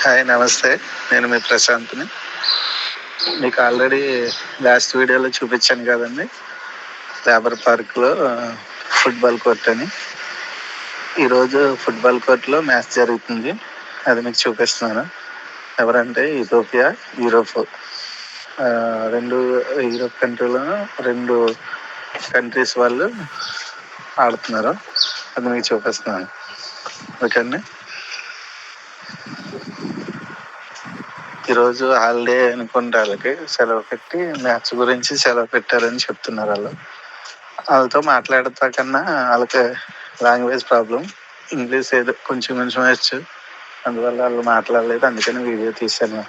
Hi నమస్తే. నేను మీ ప్రశాంత్ని. మీకు ఆల్రెడీ లాస్ట్ వీడియోలో చూపించాను కదండి, లేబర్ పార్క్లో ఫుట్బాల్ కోర్ట్ అని. ఈరోజు ఫుట్బాల్ కోర్ట్లో మ్యాచ్ జరుగుతుంది, అది మీకు చూపిస్తున్నాను. ఎవరంటే ఇథియోపియా, యూరోప్, రెండు యూరోప్ కంట్రీలోనూ రెండు కంట్రీస్ వాళ్ళు ఆడుతున్నారు, అది మీకు చూపిస్తున్నాను. ఓకే అండి. ఈరోజు హాలిడే అనుకుంటే వాళ్ళకి సెలవు పెట్టి మ్యాచ్ గురించి సెలవు పెట్టారని చెప్తున్నారు. వాళ్ళతో మాట్లాడతా కన్నా వాళ్ళకి లాంగ్వేజ్ ప్రాబ్లం, ఇంగ్లీష్ ఏదో కొంచెం కొంచెం వచ్చు, అందువల్ల వాళ్ళు మాట్లాడలేదు. అందుకని వీడియో తీశాను.